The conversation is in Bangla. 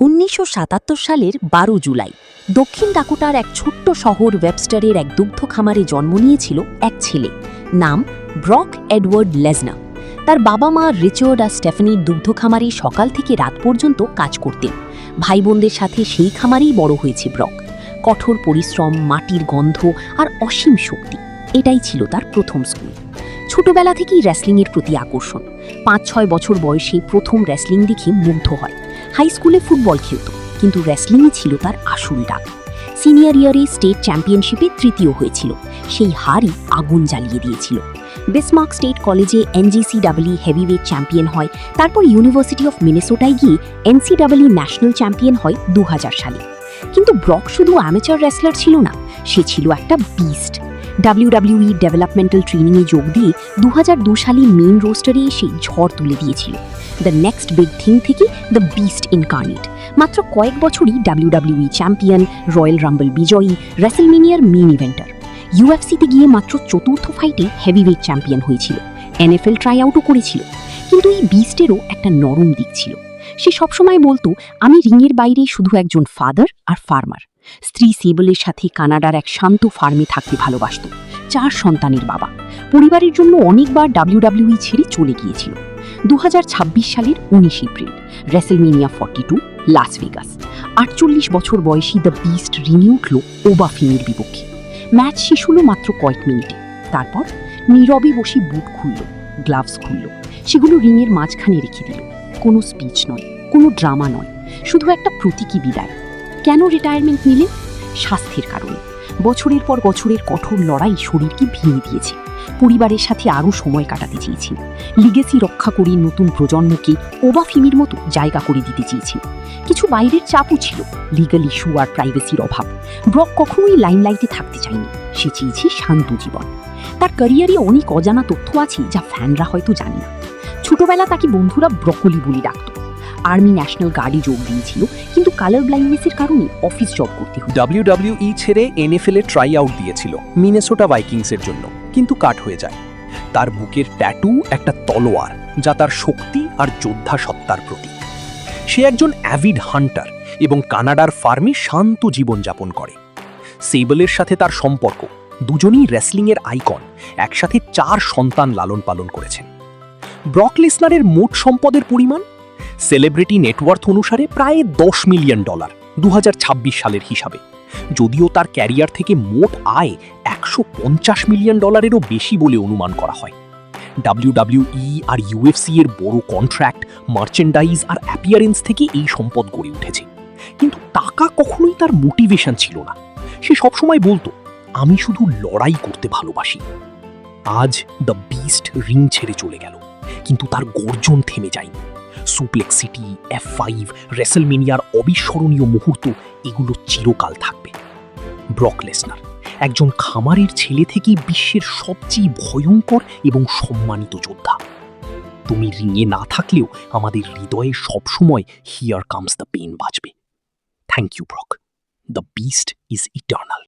1977 সালের 12 জুলাই দক্ষিণ ডাকোটার এক ছোট্ট শহর ওয়েবস্টারের এক দুগ্ধ খামারে জন্ম নিয়েছিল এক ছেলে, নাম ব্রক এডওয়ার্ড লেজনার। তার বাবা মা রিচার্ড আর স্টেফানির দুগ্ধ খামারে সকাল থেকে রাত পর্যন্ত কাজ করতেন। ভাই বোনদের সাথে সেই খামারেই বড় হয়েছে ব্রক। কঠোর পরিশ্রম, মাটির গন্ধ আর অসীম শক্তি, এটাই ছিল তার প্রথম স্কুল। ছোটবেলা থেকেই রেসলিংয়ের প্রতি আকর্ষণ। 5-6 বছর বয়সে প্রথম রেসলিং দেখে মুগ্ধ হয়। হাই স্কুলে ফুটবল খেলত, কিন্তু রেসলিংই ছিল তার আসল ডাক। সিনিয়র ইয়ারে স্টেট চ্যাম্পিয়নশিপে তৃতীয় হয়েছিল, সেই হারই আগুন জ্বালিয়ে দিয়েছিল। বিসমার্ক স্টেট কলেজে NJCAA হেভিওয়েট চ্যাম্পিয়ন হয়, তারপর ইউনিভার্সিটি অফ মিনেসোটায় গিয়ে NCAA ন্যাশনাল চ্যাম্পিয়ন হয় 2000 সালে। কিন্তু ব্রক শুধু অ্যামেচার রেসলার ছিল না, সে ছিল একটা বিস্ট। WWE ডেভেলপমেন্টাল ট্রেনিংয়ে যোগ দিয়ে 2002 সালে মেইন রোস্টারে এসে ঝড় তুলে দিয়েছিল। দ্য নেক্সট বিগ থিং থেকে দ্য বিস্ট ইনকার্নেট। মাত্র কয়েক বছরই WWE চ্যাম্পিয়ন, রয়্যাল রাম্বল বিজয়ী, রেসলমেনিয়ার মেইন ইভেন্টার। UFC-তে গিয়ে মাত্র চতুর্থ ফাইটে হেভিওয়েট চ্যাম্পিয়ন হয়েছিল। NFL ট্রাই আউটও করেছিল। কিন্তু এই বিস্টেরও একটা নরম দিক ছিল। সে সবসময় বলতো, আমি রিংয়ের বাইরে শুধু একজন ফাদার আর ফার্মার। স্ত্রী সেবলের সাথে কানাডার এক শান্ত ফার্মে থাকতে ভালোবাসত। 4 সন্তানের বাবা। পরিবারের জন্য অনেকবার WWE ছেড়ে চলে গিয়েছিল। 2026 সালের 19 এপ্রিল রেসলমেনিয়া 42 লাস ভেগাস। 48 বছর বয়সী দ্য বিস্ট রিংয়ে উঠল ওবা ফিনের বিপক্ষে। ম্যাচ শেষ হলো মাত্র কয়েক মিনিটে। তারপর নীরবে বসে বুট খুলল, গ্লাভস খুলল, সেগুলো রিংয়ের মাঝখানে রেখে দিল। কোনো স্পিচ নয়, কোনো ড্রামা নয়, শুধু একটা প্রতীকী বিদায়। কেন রিটায়ারমেন্ট নিলেন? স্বাস্থ্যের কারণে। বছরের পর বছরের কঠোর লড়াই শরীরকে ভেঙে দিয়েছে। পরিবারের সাথে আরও সময় কাটাতে চেয়েছেন। লিগেসি রক্ষা করে নতুন প্রজন্মকে ওবা ফিমির মতো জায়গা করে দিতে চেয়েছেন। কিছু বাইরের চাপও ছিল, লিগাল ইস্যু আর প্রাইভেসির অভাব। ব্রক কখনোই লাইমলাইটে থাকতে চায়নি, সে চেয়েছে শান্ত জীবন। তার ক্যারিয়ারে অনেক অজানা তথ্য আছে যা ফ্যানরা হয়তো জানে না। ছোটবেলা তাকে বন্ধুরা ব্রকলি বলে ডাকত। আর্মি ন্যাশনাল গার্ডে যোগ দিয়েছিল, কিন্তু কালার ব্লাইন্ডনেসের কারণে অফিস জব করতে হতো। WWE ছেড়ে NFL-এ ট্রাই আউট দিয়েছিল মিনেসোটা ভাইকিংসের জন্য, কিন্তু কাট হয়ে যায়। তার বুকের ট্যাটু একটা তলোয়ার, যা তার শক্তি আর যোদ্ধা সত্তার প্রতীক। সে একজন অ্যাভিড হান্টার এবং কানাডার ফার্মে শান্ত জীবনযাপন করে। সেবলের সাথে তার সম্পর্ক, দুজনেই রেসলিংয়ের আইকন, একসাথে 4 সন্তান লালন পালন করেছেন। ব্রক লেসনারের মোট সম্পদের পরিমাণ সেলিব্রিটি নেটওয়ার্থ অনুসারে প্রায় $10 মিলিয়ন 2026 সালের হিসাবে। যদিও তার ক্যারিয়ার থেকে মোট আয় $150 মিলিয়নেরও বেশি বলে অনুমান করা হয়। WWE আর UFC এর বড় কন্ট্রাক্ট, মার্চেন্ডাইজ আর অ্যাপিয়ারেন্স থেকে এই সম্পদ গড়ে উঠেছে। কিন্তু টাকা কখনোই তার মোটিভেশন ছিল না। সে সবসময় বলতো, আমি শুধু লড়াই করতে ভালোবাসি। আজ দ্য বিস্ট রিং ছেড়ে চলে গেল, কিন্তু তার গর্জন থেমে যায়নি। সুপ্লেক্স সিটি, F5, রেসলমেনিয়ার অবিস্মরণীয় মুহূর্ত, এগুলো চিরকাল থাকবে। ব্রক লেসনার একজন খামারের ছেলে থেকে বিশ্বের সবচেয়ে ভয়ঙ্কর এবং সম্মানিত যোদ্ধা। তুমি রিংয়ে না থাকলেও আমাদের হৃদয়ে সবসময় হিয়ার কামস দ্য পেন বাজবে। Thank you Brock. The beast is eternal.